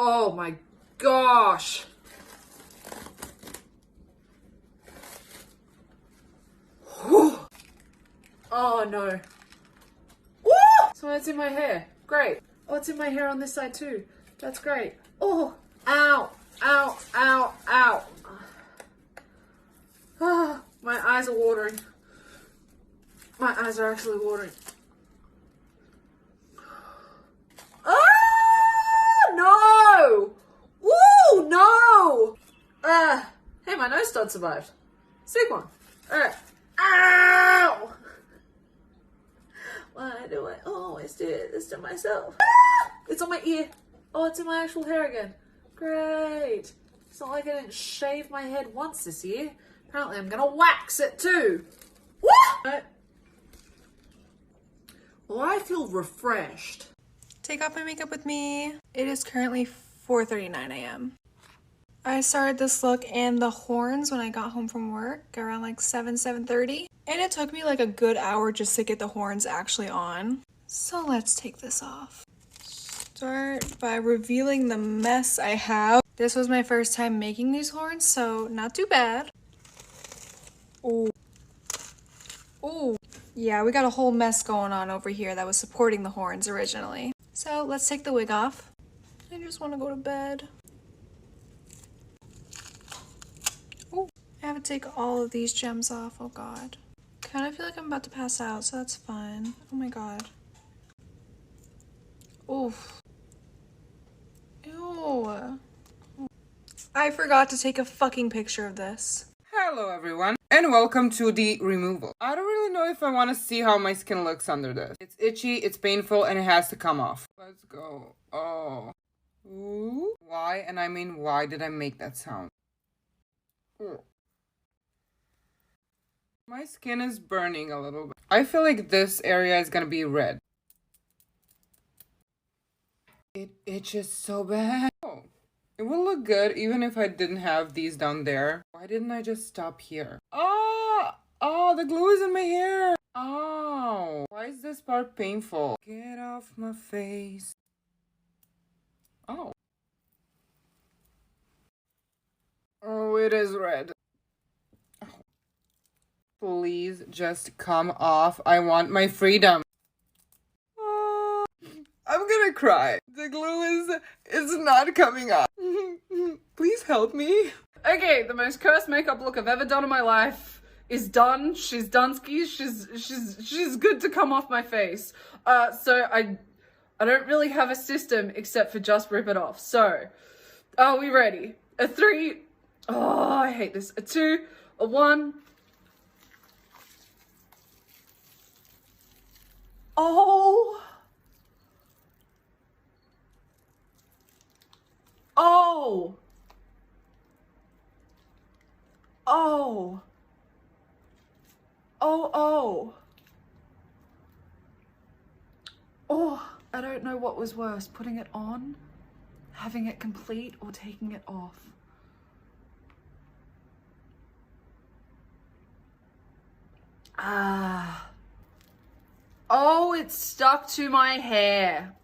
Oh my gosh. Whew. Oh no. Woo! So it's in my hair. Great. Oh, it's in my hair on this side too. That's great. Oh, ow, ow, ow, ow. Ah, my eyes are watering. My eyes are actually watering. Ah, no! Woo, no! Hey, my nose stud survived. Sick one. Alright. Ow! Why do I always do this to myself? Ah! It's on my ear. Oh, it's in my actual hair again. Great. It's not like I didn't shave my head once this year. Apparently I'm gonna wax it too. Woo! Well, I feel refreshed. Take off my makeup with me. It is currently 4:39 a.m. I started this look in the horns when I got home from work around like 7:30. And it took me like a good hour just to get the horns actually on. So let's take this off. Start by revealing the mess I have. This was my first time making these horns, so not too bad. Ooh. Ooh. Yeah, we got a whole mess going on over here that was supporting the horns originally. So let's take the wig off. I just want to go to bed. Ooh. I have to take all of these gems off. Oh god. Kind of feel like I'm about to pass out, so that's fine. Oh my god. Oof. Ew. I forgot to take a fucking picture of this. Hello everyone, and welcome to the removal. I don't really know if I want to see how my skin looks under this. It's itchy, it's painful, and it has to come off. Let's go. Oh. Ooh. Why, and I mean why did I make that sound? Ooh. My skin is burning a little bit. I feel like this area is gonna be red. It itches so bad. Oh. It will look good even if I didn't have these down there. Why didn't I just stop here? Oh, oh, the glue is in my hair. Oh, why is this part painful? Get off my face. Oh. Oh, it is red. Oh. Please just come off. I want my freedom. I'm gonna cry. The glue is not coming off. Please help me. Okay, the most cursed makeup look I've ever done in my life is done. She's Dunsky. She's good to come off my face. So I don't really have a system except for just rip it off. So, are we ready? A 3. Oh, I hate this. A 2, a 1. Oh. Oh. Oh. Oh, oh. Oh, I don't know what was worse, putting it on, having it complete, or taking it off. Ah. Oh, it's stuck to my hair.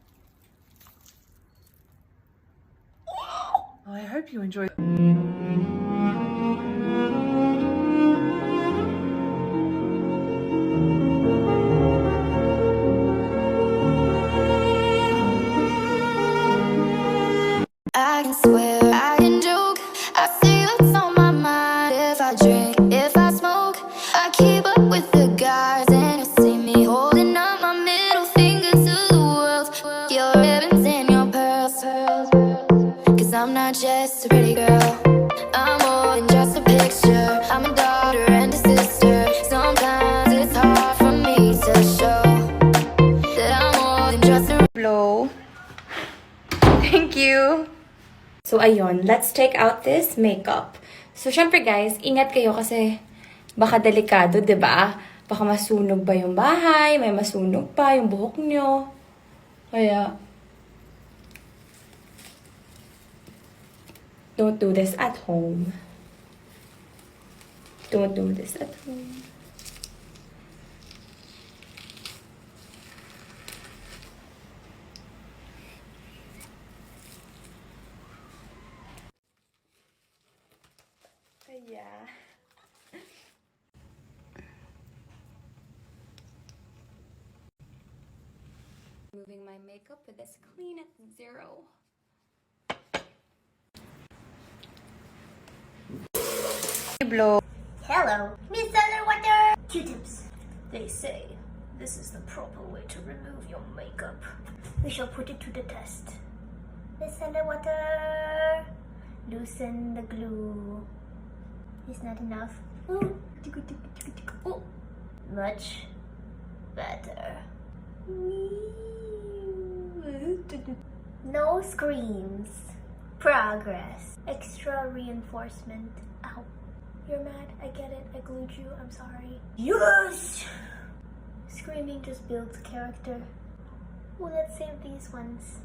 Well, I hope you enjoyed. I can swear, I can joke. I say what's on my mind. If I drink, if I smoke, I keep up with the guys, and you see me holding up my middle finger to the world. Your ribbons and your pearls. Cause I'm not just a pretty girl. I'm more than just a picture. I'm a daughter and a sister. Sometimes it's hard for me to show that I'm more than just a Blow. Thank you. So, ayun. Let's take out this makeup. So, syempre guys, ingat kayo kasi baka delikado, 'di ba? Baka masunog ba yung bahay, may masunog pa yung buhok nyo. Kaya, don't do this at home. Don't do this at home. Yeah. Moving my makeup with this clean at 0. Blow. Hello, Miss Underwater! Q-tips. They say this is the proper way to remove your makeup. We shall put it to the test. Miss Underwater! Loosen the glue. Is not enough. Ooh. Ooh. Much better. No screams. Progress. Extra reinforcement. Ow. You're mad. I get it. I glued you. I'm sorry. Yes! Screaming just builds character. Well, let's save these ones.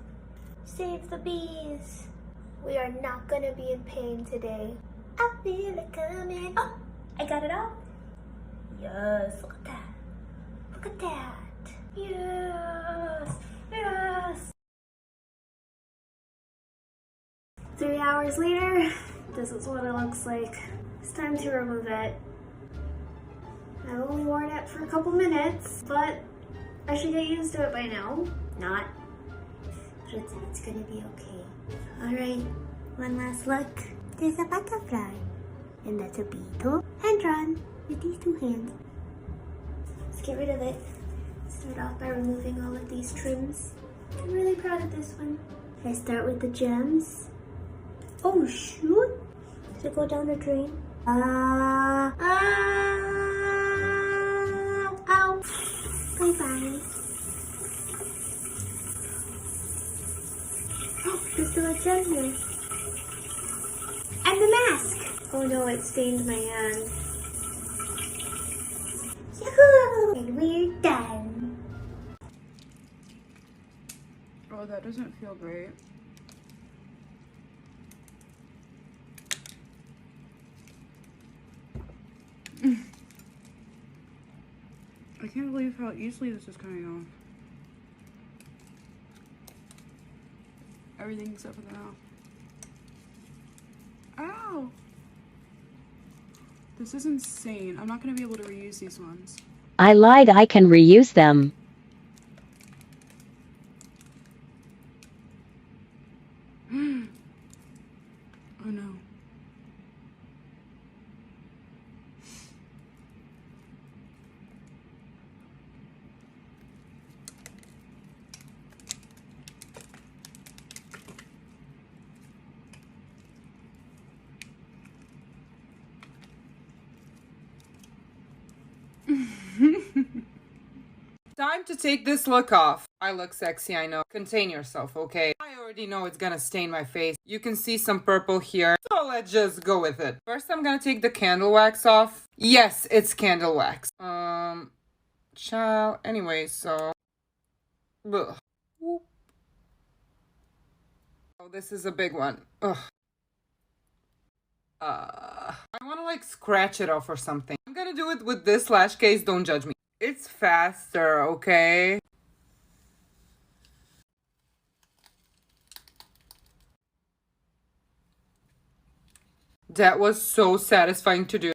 Save the bees. We are not gonna be in pain today. I feel it coming. Oh, I got it off. Yes, look at that. Look at that. Yes, yes. 3 hours later, this is what it looks like. It's time to remove it. I've only worn it for a couple minutes, but I should get used to it by now. Not. But it's gonna be okay. Alright, one last look. There's a butterfly. And that's a beetle. Hand drawn with these 2 hands. Let's get rid of it. Start off by removing all of these trims. I'm really proud of this one. I start with the gems. Oh shoot! Does it go down the drain? Ow! Bye bye. Oh, there's still a gem here. And the mask! Oh no, it stained my hand. Yahoo! And we're done. Oh, that doesn't feel great. I can't believe how easily this is coming off. Everything except for the mouth. Ow! This is insane. I'm not gonna be able to reuse these ones. I lied, I can reuse them. Oh no. Time to take this look off. I look sexy, I know. Contain yourself, okay? I already know it's gonna stain my face. You can see some purple here, so let's just go with it. First, I'm gonna take the candle wax off. Yes, it's candle wax. Child. Anyway, so... Ugh. Whoop. Oh, this is a big one. Ugh. I wanna like scratch it off or something. I'm gonna do it with this lash case, don't judge me. It's faster, okay? That was so satisfying to do.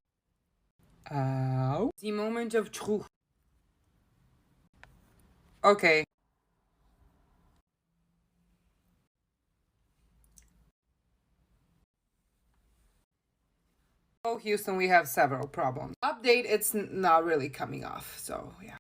Ow. The moment of truth. Okay. Oh, Houston, we have several problems. Update, it's not really coming off, so yeah.